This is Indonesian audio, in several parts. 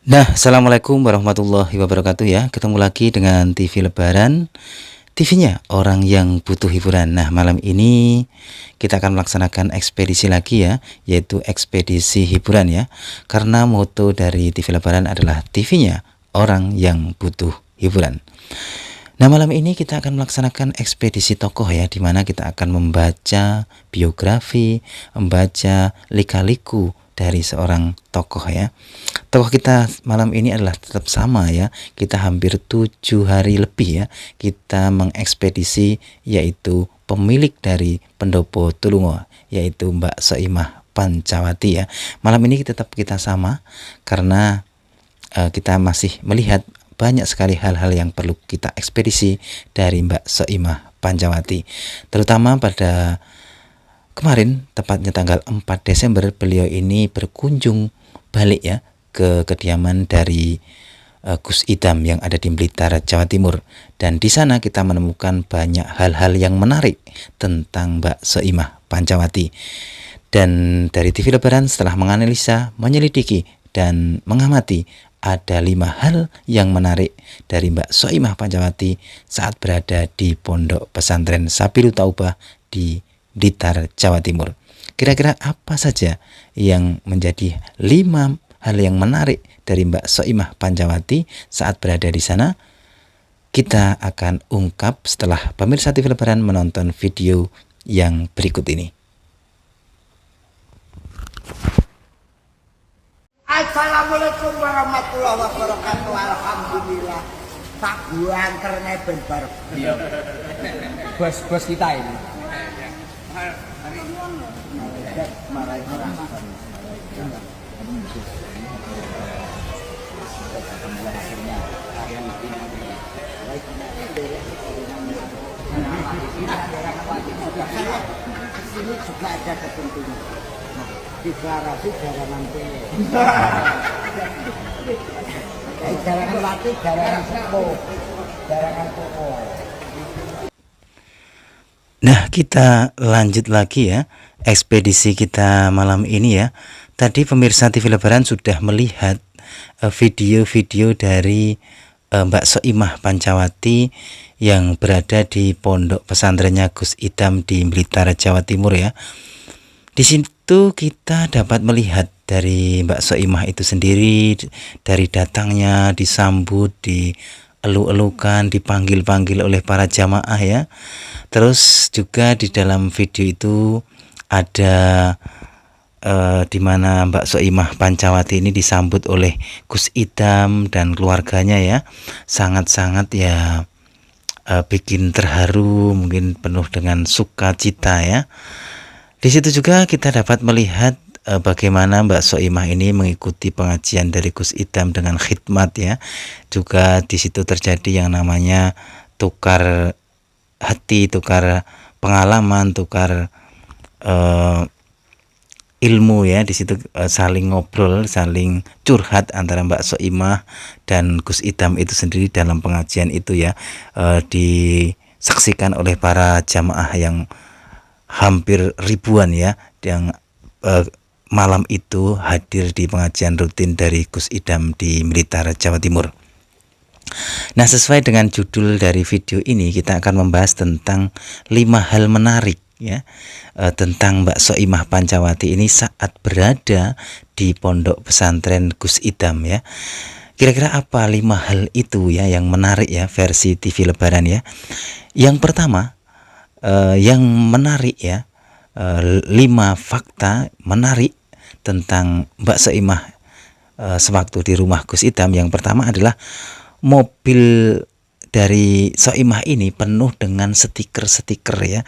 Nah, assalamualaikum warahmatullahi wabarakatuh ya. Ketemu lagi dengan TV Lebaran, TV-nya orang yang butuh hiburan. Nah, malam ini kita akan melaksanakan ekspedisi lagi ya, yaitu ekspedisi hiburan ya. Karena moto dari TV Lebaran adalah TV-nya orang yang butuh hiburan. Nah, malam ini kita akan melaksanakan ekspedisi tokoh ya, di mana kita akan membaca biografi, membaca lika-liku dari seorang tokoh ya. Tokoh kita malam ini adalah tetap sama ya. Kita hampir 7 hari lebih ya kita mengekspedisi, yaitu pemilik dari Pendopo Tulungo, yaitu Mbak Soimah Pancawati ya. Malam ini tetap kita sama karena kita masih melihat banyak sekali hal-hal yang perlu kita ekspedisi dari Mbak Soimah Pancawati. Terutama pada kemarin, tepatnya tanggal 4 Desember, beliau ini berkunjung balik ya ke kediaman dari Gus Idam yang ada di Blitar, Jawa Timur. Dan di sana kita menemukan banyak hal-hal yang menarik tentang Mbak Soimah Pancawati. Dan dari TV Lebaran setelah menganalisa, menyelidiki, dan mengamati, ada 5 hal yang menarik dari Mbak Soimah Pancawati saat berada di Pondok Pesantren Sabilul Taubah di Blitar, Jawa Timur. Kira-kira apa saja yang menjadi 5 hal yang menarik dari Mbak Soimah Pancawati saat berada di sana? Kita akan ungkap setelah pemirsa TV Lebaran menonton video yang berikut ini. Assalamualaikum warahmatullahi wabarakatuh. Alhamdulillah. Tak buang karena bentar. Iya. Bos kita ini. Ini juga ada kepentingan. Deklarasi jalanan tele. Jalanan Wati, jalanan Sepo, jalanan Koko. Nah, kita lanjut lagi ya ekspedisi kita malam ini ya. Tadi pemirsa TV Lebaran sudah melihat video-video dari Mbak Soimah Pancawati yang berada di pondok pesantrennya Gus Idam di Blitar, Jawa Timur ya. Di situ kita dapat melihat dari Mbak Soimah itu sendiri, dari datangnya, disambut, dieluk-elukan, dipanggil-panggil oleh para jamaah ya. Terus juga di dalam video itu ada di mana Mbak Soimah Pancawati ini disambut oleh Gus Idam dan keluarganya ya. Sangat-sangat ya bikin terharu, mungkin penuh dengan sukacita ya. Di situ juga kita dapat melihat bagaimana Mbak Soimah ini mengikuti pengajian dari Gus Idam dengan khidmat ya. Juga di situ terjadi yang namanya tukar hati, tukar pengalaman, tukar ilmu ya. Di situ saling ngobrol, saling curhat antara Mbak Soimah dan Gus Idam itu sendiri dalam pengajian itu ya. Disaksikan oleh para jamaah yang hampir ribuan ya, yang malam itu hadir di pengajian rutin dari Gus Idam di Blitar, Jawa Timur. Nah, sesuai dengan judul dari video ini, kita akan membahas tentang 5 hal menarik ya tentang Mbak Soimah Pancawati ini saat berada di pondok pesantren Gus Idam ya. Kira-kira apa 5 hal itu ya yang menarik ya versi TV Lebaran ya. Yang pertama, yang menarik ya, 5 fakta menarik tentang Mbak Soimah sewaktu di rumah Gus Idam. Yang pertama adalah mobil dari Soimah ini penuh dengan stiker-stiker ya,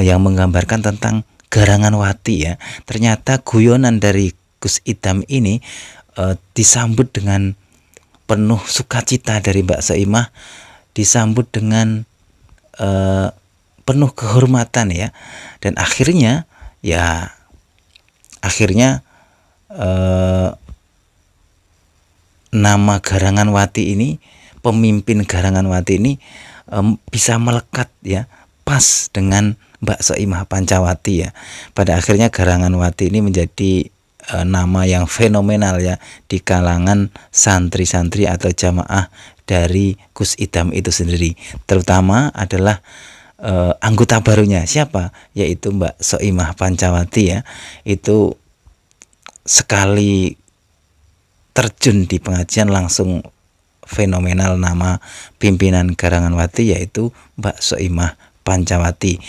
yang menggambarkan tentang garangan Wati ya. Ternyata guyonan dari Gus Idam ini disambut dengan penuh sukacita dari Mbak Soimah, disambut dengan penuh kehormatan ya. Dan akhirnya nama Garangan Wati ini, pemimpin Garangan Wati ini bisa melekat ya, pas dengan Mbak Soimah Pancawati ya. Pada akhirnya Garangan Wati ini menjadi nama yang fenomenal ya di kalangan santri-santri atau jamaah dari Gus Idam itu sendiri. Terutama adalah anggota barunya siapa? Yaitu Mbak Soimah Pancawati ya. Itu sekali terjun di pengajian langsung fenomenal nama pimpinan Garangan Wati yaitu Mbak Soimah Pancawati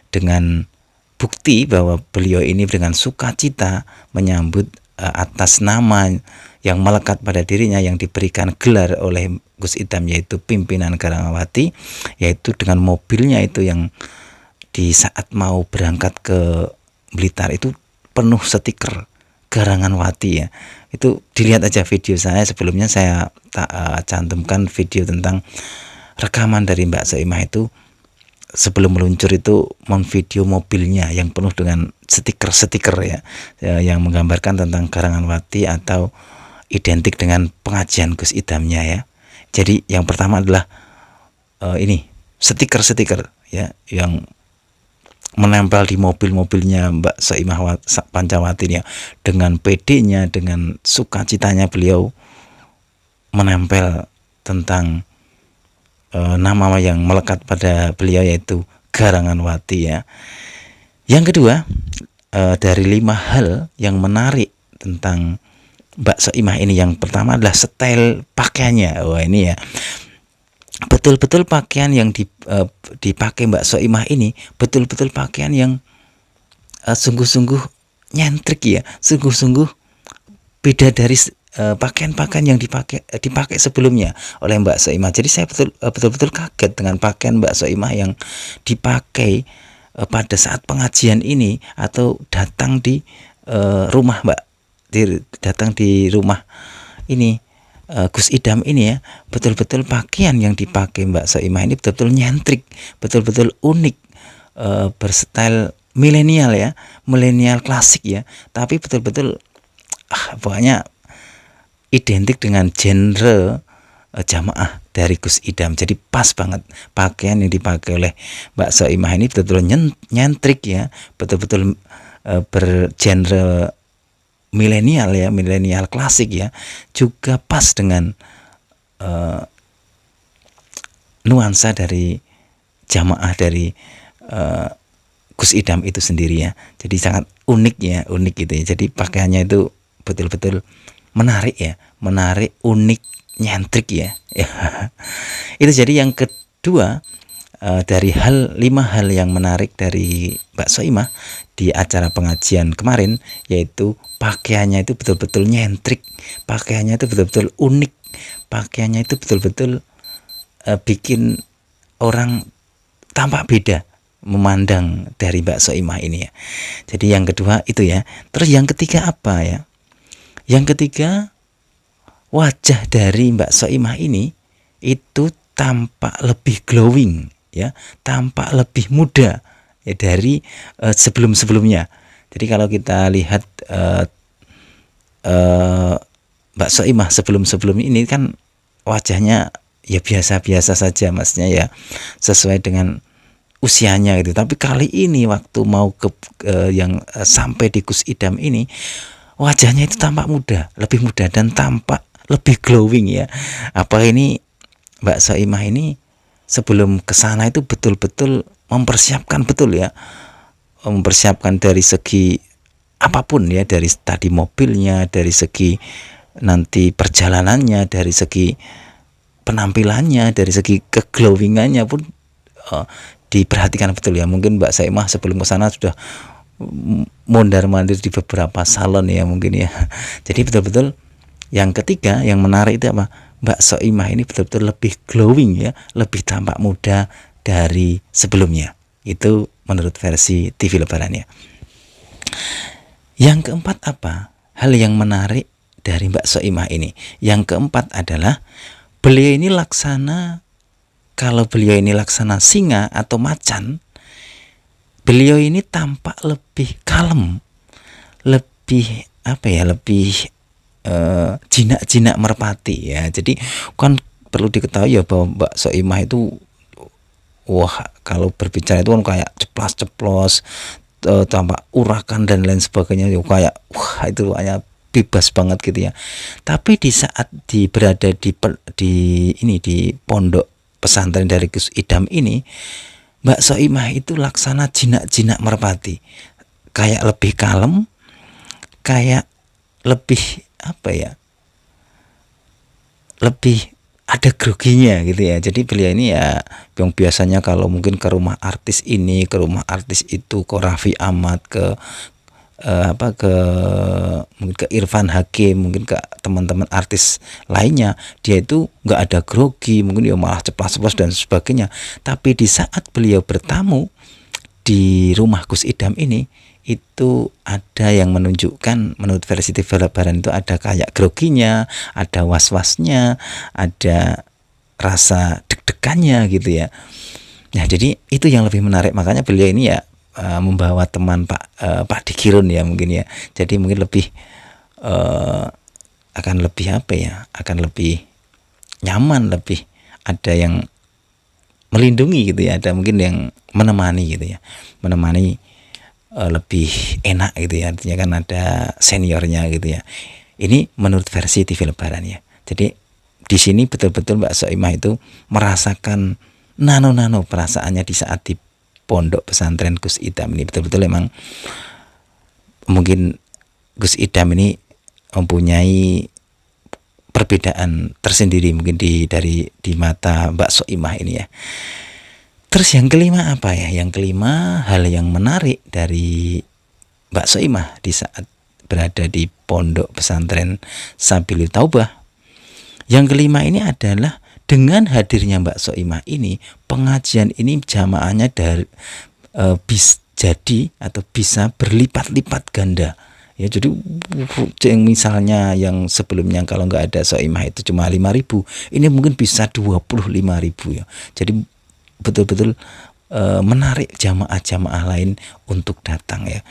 dengan bukti bahwa beliau ini dengan sukacita menyambut atas nama yang melekat pada dirinya yang diberikan gelar oleh Gus Idam yaitu pimpinan Garangan Wati, yaitu dengan mobilnya itu yang di saat mau berangkat ke Blitar itu penuh stiker Garangan Wati ya. Itu dilihat aja video saya sebelumnya, saya cantumkan video tentang rekaman dari Mbak Soimah itu sebelum meluncur itu memvideo mobilnya yang penuh dengan stiker-stiker ya, yang menggambarkan tentang Garangan Wati atau identik dengan pengajian Gus Idamnya ya. Jadi yang pertama adalah ini stiker-stiker ya yang menempel di mobil-mobilnya Mbak Soimah Pancawati ya, dengan PD-nya, dengan sukacitanya beliau menempel tentang nama yang melekat pada beliau yaitu Garangan Wati ya. Yang kedua, dari 5 hal yang menarik tentang Mbak Soimah ini, yang pertama adalah style pakaiannya. Wah ini ya, betul-betul pakaian yang dipakai Mbak Soimah ini betul-betul pakaian yang sungguh-sungguh nyentrik ya, sungguh-sungguh beda dari pakaian-pakaian yang dipakai sebelumnya oleh Mbak Soimah. Jadi saya betul-betul kaget dengan pakaian Mbak Soimah yang dipakai pada saat pengajian ini atau datang di rumah datang di rumah ini Gus Idam ini ya. Betul-betul pakaian yang dipakai Mbak Soimah ini betul-betul nyentrik, betul-betul unik, berstyle milenial ya, milenial klasik ya, tapi betul-betul pokoknya identik dengan genre jamaah dari Gus Idam. Jadi pas banget pakaian yang dipakai oleh Mbak Soimah ini betul-betul nyentrik ya, betul-betul bergenre milenial ya, milenial klasik ya, juga pas dengan nuansa dari jamaah dari Gus Idam itu sendiri ya. Jadi sangat unik ya, unik gitu ya. Jadi pakaiannya itu betul-betul menarik ya, menarik, unik, nyentrik ya. Itu jadi yang kedua dari 5 hal yang menarik dari Mbak Soimah di acara pengajian kemarin, yaitu pakaiannya itu betul-betul nyentrik, pakaiannya itu betul-betul unik, pakaiannya itu betul-betul bikin orang tampak beda memandang dari Mbak Soimah ini ya. Jadi yang kedua itu ya. Terus yang ketiga apa ya? Yang ketiga, wajah dari Mbak Soimah ini itu tampak lebih glowing ya, tampak lebih muda ya dari sebelum-sebelumnya. Jadi kalau kita lihat Mbak Soimah sebelum-sebelum ini kan wajahnya ya biasa-biasa saja maksudnya ya, sesuai dengan usianya gitu. Tapi kali ini waktu mau ke yang sampai di Gus Idam ini, wajahnya itu tampak muda, lebih muda dan tampak lebih glowing ya. Apa ini Mbak Soimah ini sebelum ke sana itu betul-betul mempersiapkan betul ya, mempersiapkan dari segi apapun ya, dari tadi mobilnya, dari segi nanti perjalanannya, dari segi penampilannya, dari segi keglowingannya pun diperhatikan betul ya. Mungkin Mbak Soimah sebelum ke sana sudah mondar-mandir di beberapa salon ya mungkin ya. Jadi betul-betul yang ketiga yang menarik itu apa? Mbak Soimah ini betul-betul lebih glowing ya, lebih tampak muda dari sebelumnya. Itu menurut versi TV Lebaran ya. Yang keempat apa? Hal yang menarik dari Mbak Soimah ini. Yang keempat adalah beliau ini kalau beliau ini laksana singa atau macan, beliau ini tampak lebih kalem, lebih apa ya, lebih jinak-jinak merpati ya. Jadi kan perlu diketahui ya bahwa Mbak Soimah itu wah kalau berbicara itu kan kayak ceplas-ceplos, tampak urakan dan lain sebagainya, ya kayak wah itu kayak bebas banget gitu ya. Tapi di saat berada di pondok pesantren dari Gus Idam ini, Mbak Soimah itu laksana jinak-jinak merpati, kayak lebih kalem, kayak lebih apa ya, lebih ada groginya gitu ya. Jadi beliau ini ya yang biasanya kalau mungkin ke rumah artis ini, ke rumah artis itu, ke Raffi Ahmad, ke mungkin ke Irfan Hakim, mungkin ke teman-teman artis lainnya, dia itu nggak ada grogi, mungkin dia malah ceplas-ceplos dan sebagainya. Tapi di saat beliau bertamu di rumah Gus Idam ini, itu ada yang menunjukkan, menurut versi TV Lebaran itu ada kayak groginya, ada was-wasnya, ada rasa deg-degannya gitu ya. Nah jadi itu yang lebih menarik, makanya beliau ini ya membawa teman Pak Dikirun ya mungkin ya. Jadi mungkin lebih akan lebih apa ya, akan lebih nyaman, lebih ada yang melindungi gitu ya, ada mungkin yang menemani gitu ya, menemani lebih enak gitu ya, artinya kan ada seniornya gitu ya. Ini menurut versi TV Lebaran ya. Jadi di sini betul-betul Mbak Soimah itu merasakan nano-nano perasaannya di saat di pondok pesantren Gus Idam ini. Betul-betul emang mungkin Gus Idam ini mempunyai perbedaan tersendiri mungkin di mata Mbak Soimah ini ya. Terus yang kelima apa ya? Yang kelima, hal yang menarik dari Mbak Soimah di saat berada di pondok pesantren Sabilul Taubah. Yang kelima ini adalah dengan hadirnya Mbak Soimah ini, pengajian ini jamaahnya bisa berlipat-lipat ganda. Ya, jadi yang misalnya yang sebelumnya kalau nggak ada Soimah itu cuma 5.000, ini mungkin bisa 25.000 ya. Jadi betul-betul menarik jamaah-jamaah lain untuk datang ya.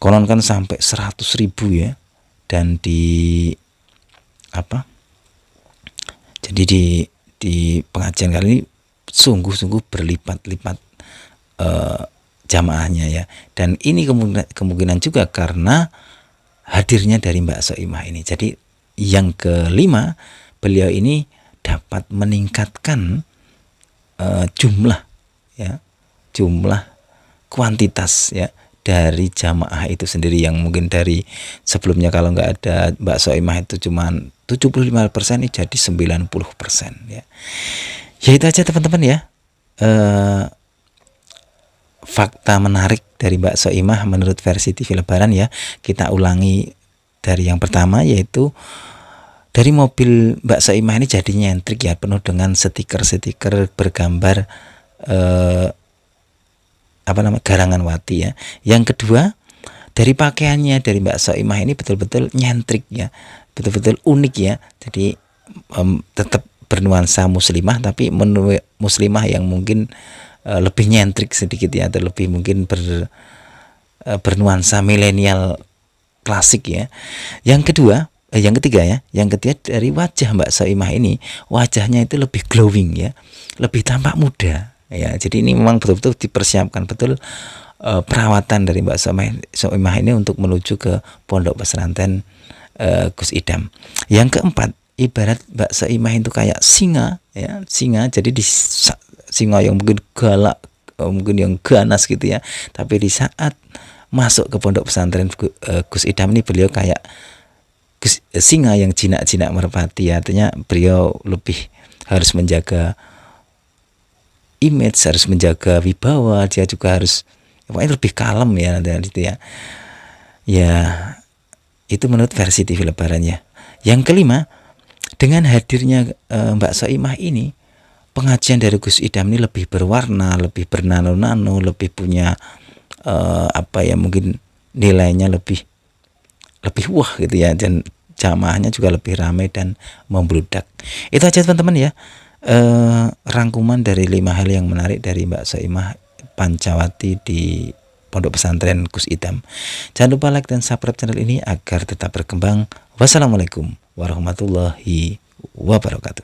Konon kan sampai 100.000 ya. Dan jadi di pengajian kali ini sungguh-sungguh berlipat-lipat jamaahnya ya. Dan ini kemungkinan juga karena hadirnya dari Mbak Soimah ini. Jadi yang kelima, beliau ini dapat meningkatkan jumlah kuantitas ya dari jamaah itu sendiri, yang mungkin dari sebelumnya kalau nggak ada Mbak Soimah itu cuma 75%, ini jadi 90% ya. Ya itu aja teman-teman ya, fakta menarik dari Mbak Soimah menurut versi TV Lebaran ya. Kita ulangi dari yang pertama, yaitu dari mobil Mbak Soimah ini jadi nyentrik ya, penuh dengan stiker-stiker bergambar garangan wati ya. Yang kedua, dari pakaiannya dari Mbak Soimah ini betul-betul nyentrik ya, betul-betul unik ya. Jadi tetap bernuansa muslimah, tapi muslimah yang mungkin lebih nyentrik sedikit ya, atau lebih mungkin bernuansa milenial klasik ya. Yang ketiga dari wajah Mbak Soimah ini, wajahnya itu lebih glowing ya, lebih tampak muda ya. Jadi ini memang betul-betul dipersiapkan betul perawatan dari Mbak Soimah ini untuk menuju ke pondok pesantren Gus Idam. Yang keempat, ibarat Mbak Soimah itu kayak singa ya, jadi di singa yang mungkin galak, mungkin yang ganas gitu ya. Tapi di saat masuk ke pondok pesantren Gus Idam ini, beliau kayak singa yang jinak-jinak merpati, artinya beliau lebih harus menjaga image, harus menjaga wibawa, dia juga harus lebih kalem ya gitu ya. Ya itu menurut versi TV Lebaran ya. Yang kelima, dengan hadirnya Mbak Soimah ini, pengajian dari Gus Idam ini lebih berwarna, lebih bernano-nano, lebih punya mungkin nilainya lebih wah gitu ya, dan jamaahnya juga lebih ramai dan membludak. Itu aja teman-teman ya, rangkuman dari 5 hal yang menarik dari Mbak Soimah Pancawati di Pondok Pesantren Gus Idam. Jangan lupa like dan subscribe channel ini agar tetap berkembang. Wassalamualaikum warahmatullahi wabarakatuh.